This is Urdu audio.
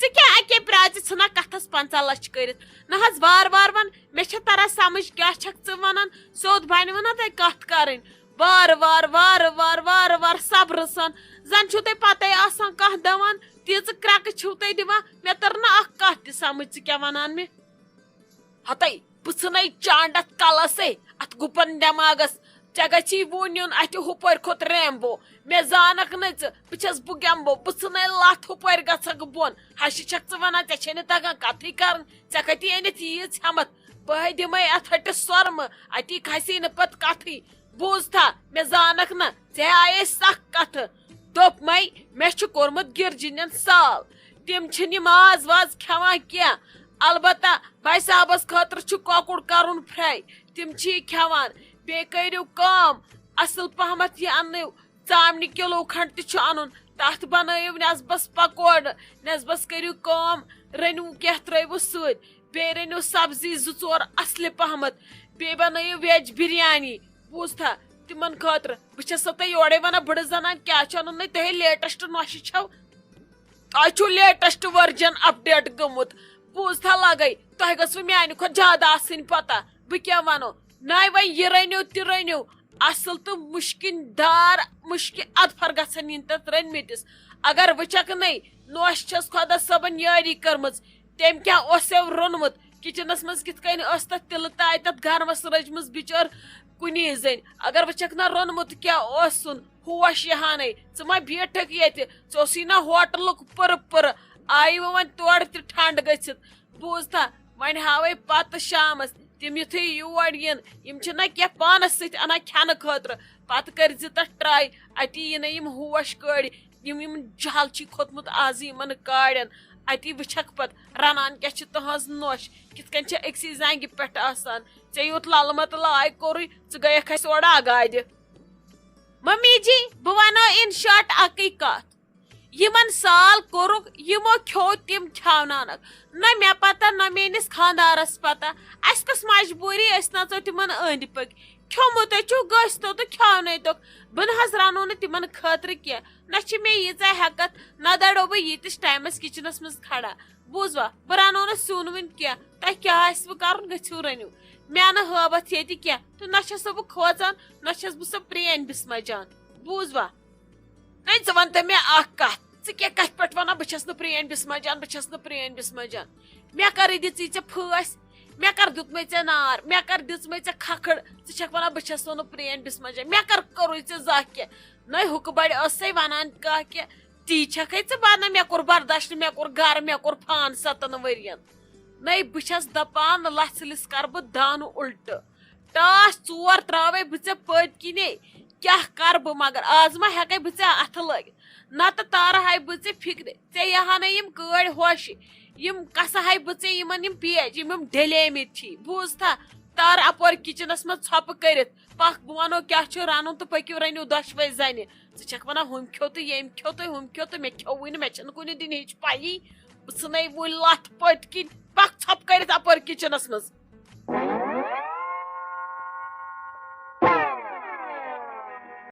ژٕ اکے پراژِ ژھٕنا کتھس 50 لچھ کٔرِتھ نہ حظ وار وار ون مےٚ چھےٚ تران سمجھ کیٛاہ چھکھ ژٕ ونان سیوٚد بنوٕ نا تۄہہِ کتھ کرٕنۍ وارٕ وارٕ وارٕ وارٕ وارٕ وارٕ صبرٕ سان زن چھُو تۄہہِ پتے آسان کانٛہہ دپان تیٖژٕ کرٛٮ۪کہٕ چھِو تُہۍ دِوان مےٚ تٔر نہٕ اکھ کتھ تہِ سمجھ ژٕ کیٛاہ ونان مےٚ ہتے بہٕ ژھٕنَے چانڈ اتھ کلسے اتھ گُپن دٮ۪ماغس ژےٚ گژھی وُنۍ یُن اتھِ ہُپٲرۍ کھوٚت ریمبو مےٚ زانکھ نہٕ ژٕ بہٕ چھس بہٕ گیمبو بہٕ ژھٕنَے لتھ ہُپٲرۍ گژھکھ بۄن ہشہِ چھکھ ژٕ ونان ژےٚ چھے نہٕ تگان کتھٕے کرٕنۍ ژےٚ کتی أنِتھ ییٖژ ہٮ۪متھ بہٕ دِمے اتھ ہٹِس سۄرمہٕ اتی کھسی نہٕ پتہٕ کتھٕے بوٗزتھا مےٚ زانکھ نہٕ ژےٚ آیے سکھ کتھٕ دوٚپمے مےٚ چھُ کوٚرمُت گرجِنٮ۪ن سال تِم چھِنہٕ یہِ ماز واز کھٮ۪وان کینٛہہ البتہ بھائی صاحبس خٲطرٕ چھُ کۄکُر کرُن فرٛاے تِم چھِ یہِ کھٮ۪وان بیٚیہِ کٔرِو کٲم اصل پہمتھ یہِ اننٲیو ژامنہِ کِلوٗ کھنڈ تہِ چھُ انُن تتھ بنٲیِو نٮ۪صبس پکوڑٕ نٮ۪صبس کٔرِو کٲم رٔنِو کینٛہہ ترٲیوٕ سۭتۍ بیٚیہِ رٔنِو سبزی 2-4 اصلہِ پہمتھ بیٚیہِ بنٲیِو ویج بریانی بوٗزتھا تِمن خٲطرٕ بہٕ چھسو تۄہہِ یورے ونان بٕڑٕ زنان کیٛاہ چھُ انُن نٔے تۄہے لیٹسٹ نۄشہِ چھو تۄہہِ چھُو لیٹسٹ ورجن اپڈیٹ گوٚمُت بوٗزتھا لگے تۄہہِ گٔژھوٕ میانہِ کھۄتہٕ زیادٕ آسٕنۍ پتہ بہٕ کیٛاہ ونو ناے وۄنۍ یہِ رٔنِو تہِ رٔنِو اصل تہٕ مُشکِن دار مُشکہِ ادفر گژھن یِنۍ تتھ رٔنمٕتِس اگر وٕچھکھ نٔے نۄش چھس خۄدا صٲبن یٲری کٔرمٕژ تٔمۍ کیٛاہ اوسیو روٚنمُت کچنس منٛز کِتھ کٔنۍ ٲس تتھ تِلہٕ تایہِ تتھ گرمس رٔجمٕژ بِچٲر کُنی زٔنۍ اگر وٕچھکھ نا روٚنمُت کیٛاہ اوسُن ہوش یِہانے ژٕ ما بیٖٹھکھ ییٚتہِ ژٕ اوسُے نا ہوٹلُک پٕرٕ پٕرٕ آیہِ وۄنۍ تورٕ تہِ ٹھنڈ گٔژھِتھ بوٗزتھا وۄنۍ ہاوے پتہٕ شامس تِم یُتھُے یور یِن یِم چھِنہ کینٛہہ پانس سۭتۍ انان کھٮ۪نہٕ خٲطرٕ پتہٕ کٔرزِ تتھ ٹراے اتی یِنَے یِم ہوش کٲڑۍ یِم جہل چھی کھوٚتمُت آز یِمن کاڑٮ۪ن اتی وٕچھکھ پتہٕ رنان کیٛاہ چھِ تٕہنٛز نۄش کِتھ کٔنۍ چھِ أکسٕے زنگہِ پٮ۪ٹھ آسان ژےٚ یوٗت للہٕ متہٕ لاے کوٚرُے ژٕ گٔیکھ اسہِ اورٕ اگادِ ممی جی بہٕ ونو اِن شاٹ اکٕے کتھ یِمن سال کوٚرُکھ یِمو کھیوٚو تِم کھٮ۪وناونکھ نہ مےٚ پتہ نہ میٲنِس خانٛدارس پتہ اسہِ کۄس مجبوٗری أسۍ نژو تِمن أنٛدۍ پٔکۍ کھیوٚمُتے چھُ گٔژھۍتو تہٕ کھٮ۪ونٲیتوکھ بہٕ نہ حظ رنو نہٕ تِمن خٲطرٕ کینٛہہ نہ چھِ مےٚ ییٖژاہ ہٮ۪کتھ نہ دڑو بہٕ ییٖتِس ٹایمس کچنس منٛز کھڑا بوٗزوا بہٕ رنو نہٕ سیُن وُنۍ کینٛہہ تۄہہِ کیٛاہ آسوٕ کرُن گٔژھِو رٔنِو مےٚ نہٕ ہٲوتھ ییٚتہِ کینٛہہ تہٕ نہ چھسو بہٕ کھوژان نہ چھس بہٕ سۄ پرٛٲنۍ بِسما جان بوٗزوا نٔے ژٕ ون تہٕ مےٚ اکھ کتھ ژٕ کیٛاہ کتھِ پٮ۪ٹھ ونان بہٕ چھس نہٕ پرٛٲنۍ بِسما جان بہٕ چھس نہٕ پرٛٲنۍ بِسما جان مےٚ کر دِژٕے ژےٚ پھٲسۍ مےٚ کر دیُتمے ژےٚ نار مےٚ کر دِژمے ژےٚ کھکھٕڑ ژٕ چھکھ ونان بہٕ چھسو نہٕ پرٛٲنۍ بِسما جان مےٚ کر کوٚرُے ژےٚ زانٛہہ کینٛہہ نٔے ہُکہٕ بڑِ ٲسے ونان کانٛہہ کینٛہہ تی چھکھے ژٕ ونان مےٚ کوٚر برداشت مےٚ کوٚر گرٕ مےٚ کوٚر فان 7 ؤرین نٔے بہٕ چھس دپان لژھلِس کرٕ بہٕ دانہٕ الٹہٕ ٹاس 4 تراوے بہٕ ژےٚ پٔتۍ کِنے کیٛاہ کرٕ بہٕ مگر آز ما ہٮ۪کے بہٕ ژےٚ اتھٕ لٲگِتھ نتہٕ تارہاے بہٕ ژےٚ فِکرِ ژےٚ یِہانٕے یِم کٲڑۍ ہوشہِ یِم کسہاے بہٕ ژےٚ یِمن یِم پیج یِم ڈھلیمٕتۍ چھی بوٗزتھا تارٕ اپورٕ کچنس منٛز ژھۄپہٕ کٔرِتھ پکھ بہٕ ونو کیٛاہ چھُ رنُن تہٕ پٔکِو رٔنِو دۄشوے زنہِ ژٕ چھکھ ونان ہُم کھیوٚو تہٕ ییٚمۍ کھیوٚو تہٕ ہُم کھیوٚو تہٕ مےٚ کھیوٚوٕے نہٕ مےٚ چھنہٕ کُنہِ دِنہِچ پایی بہٕ ژھٕنَے وُنۍ لتھ پٔتۍ کِنۍ پکھ ژھۄپہٕ کٔرِتھ اپورٕ کچنس منٛز